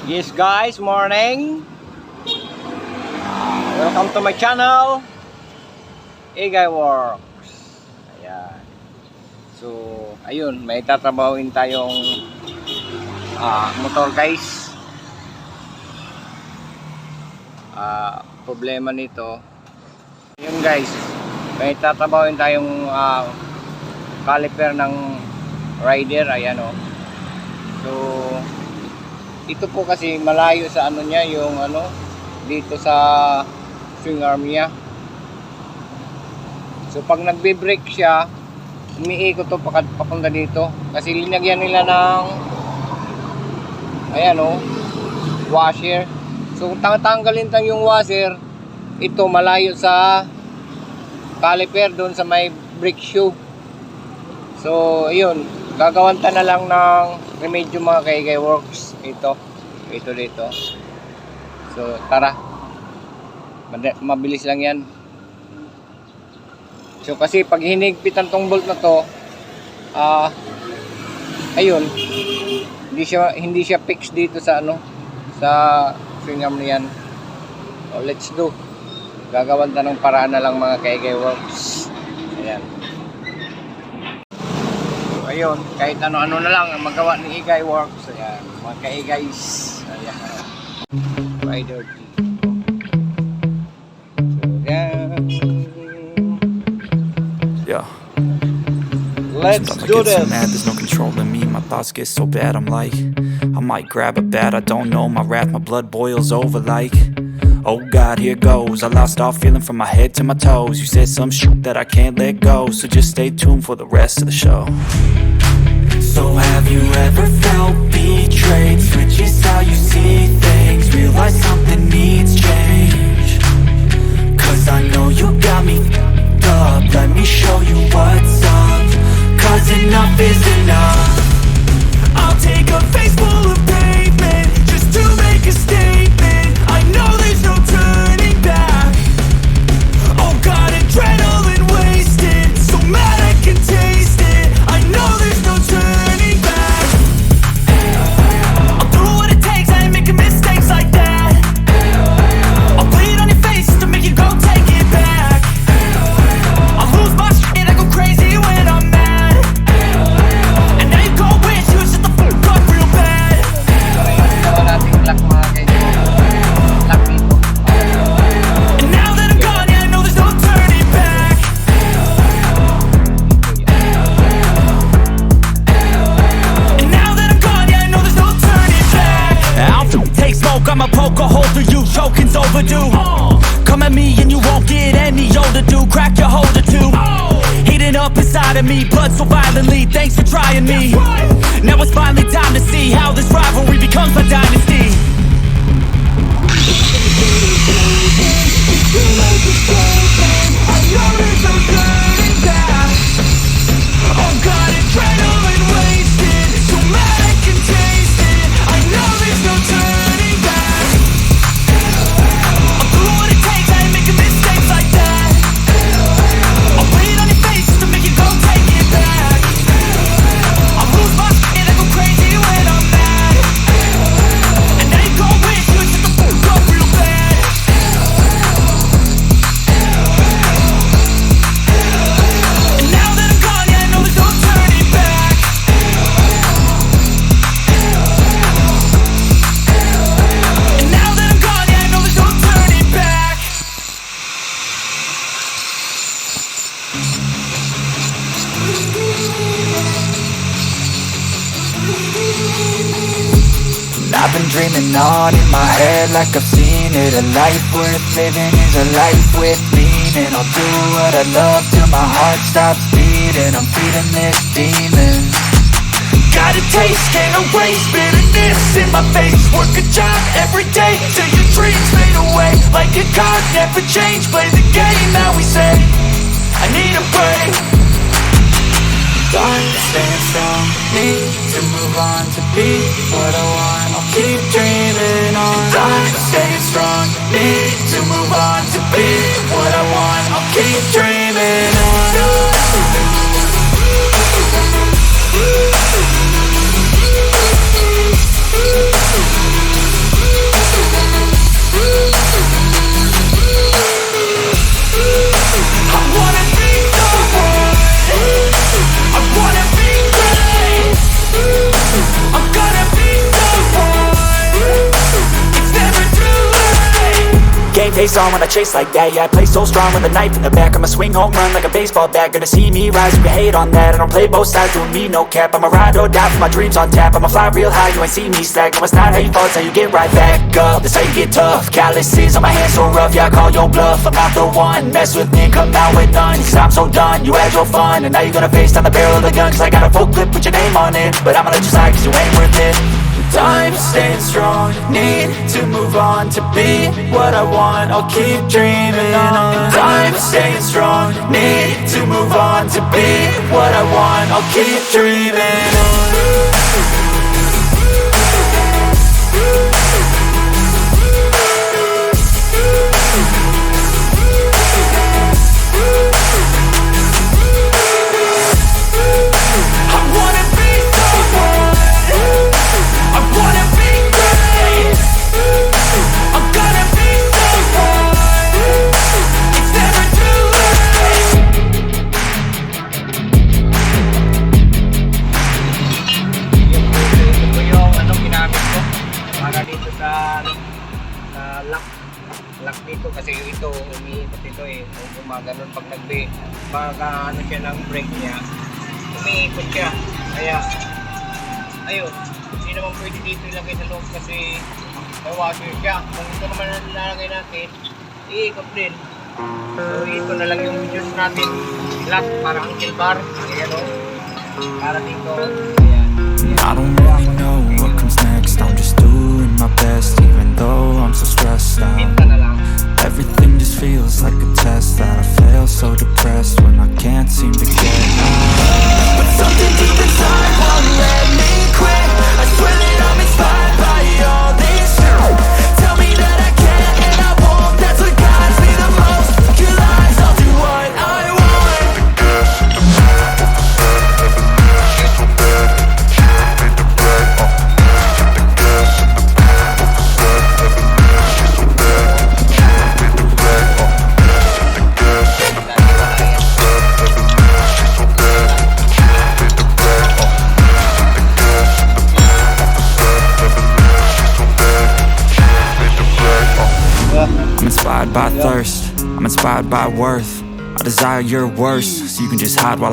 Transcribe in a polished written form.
Yes guys, morning. Welcome to my channel, Egay Works. Ayan. So, ayun, may tatrabawin tayong motor guys. Problema nito, yun guys, may tatrabawin tayong caliper ng rider. Ayan o. So, ito po kasi malayo sa ano niya, yung ano dito sa swing arm niya. So pag nagbe-brake siya, umiikot to papunta dito kasi linagyan nila ng ayan o, washer. So kung tanggalin lang yung washer, ito malayo sa caliper doon sa may brake shoe. So ayun, gagawanta na lang ng remedyo mga kaegay works. Ito dito. So tara, mabilis lang yan. So kasi pag hinigpitan tong bolt na to, ayun, hindi siya fix dito sa ano, sa swing arm niyan. So let's do, gagawanta ng paraan na lang mga kaegay works. Ayan. Ayun, kahit ano-ano na lang ang magawa ni Egay Works. Ayan, mga ka-egays. Ayan, rider key. So, yeah. Yeah. Let's do this. Mad, there's no controlling me. My thoughts get so bad, I'm like, I might grab a bat. I don't know, my wrath, my blood boils over like, oh God, here goes. I lost all feeling from my head to my toes. You said some shit that I can't let go, so just stay tuned for the rest of the show. So have you ever felt betrayed? Switches how you see things, realize something needs change. Cause I know you got me f***ed up. Let me show you what's up. Cause enough is enough. I'll take a face full of pavement just to make a statement. I know there's no turning back. Oh God, adrenaline wasted, so mad I can taste it. I know there's no turning back. I'll do what it takes, I ain't making mistakes like that. I'll bleed on your face to make you go take it back. I'll lose my shit, I go crazy when I'm mad. And now you gon' wish you would shut the fuck up real bad. And now that I'm gone, yeah, I know there's no turning back. And now that I'm gone, yeah, I know there's no turning back. I'll take smoke, I'ma poke a hole through you, choking's overdue. Come at me and you won't get any older, dude. Crack your holder too. Heating up inside of me, blood so violently. Thanks for trying me. Now it's finally time to see how this rivalry becomes my dynasty. I know there's no turning back. Oh God, adrenaline wasted, so mad I can taste it. I know there's no turning back. I'll do what it takes, I ain't making mistakes like that. I'll bleed on your face to make you go take it back. I'll lose my shit, I go crazy when I'm mad. And now you gon' wish you would shut the fuck up real bad. And now that I'm gone, yeah, I know there's no turning back. And now that I'm gone, yeah, I know there's no turning back. I've been dreaming on in my head like I've seen it. A life worth living is a life with meaning. I'll do what I love till my heart stops beating. I'm feeding this demon. Got a taste, can't erase bitterness in my face. Work a job every day till your dreams fade away. Like a card, never change. Play the game that we say. I need a break. Time to stand strong, need to move on to be what I want. I'll keep dreaming on. Time to stay strong, need to move on to be what I want. I'll keep dreaming on. pace on when I chase like that. Yeah, I play so strong with a knife in the back. I'ma swing home run like a baseball bat. Gonna see me rise, you can hate on that. I don't play both sides, doing me no cap. I'ma ride or die for my dreams on tap. I'ma fly real high, you ain't see me slack. No, it's not how you fall, it's how you get right back up. That's how you get tough. Calluses on my hands so rough, yeah, I call your bluff. I'm not the one, mess with me, come out with none. Cause I'm so done, you had your fun. And now you're gonna face down the barrel of the gun. Cause I got a full clip, put your name on it. But I'ma let you slide cause you ain't worth it. Time staying strong, need to move on. To be what I want, I'll keep dreaming on. Time staying strong, need to move on. To be what I want, I'll keep dreaming on. Lock dito kasi ito umiikot ito eh, gumaganon pag ano siya ng brake niya, umiikot siya, kaya ayun, hindi naman pwede dito ilagay sa loob kasi may washer siya. Kung ito naman ang nilalagay natin, iikot din. So ito na lang yung videos natin, lock para uncle bar, ayan o, para dito, ayan. I don't really know what comes next, I'm just doing my best. Even though I'm so stressed out, everything just feels like a test that I fail, so depressed when I can't seem to get out. But something deep inside won't let me quit. I swear that I'm inspired by all this shit. Tell me that I can and I won't, that's what guides me the most. Your lies, I'll do what I want. I'm inspired by thirst, I'm inspired by worth. I desire your worst, so you can just hide while I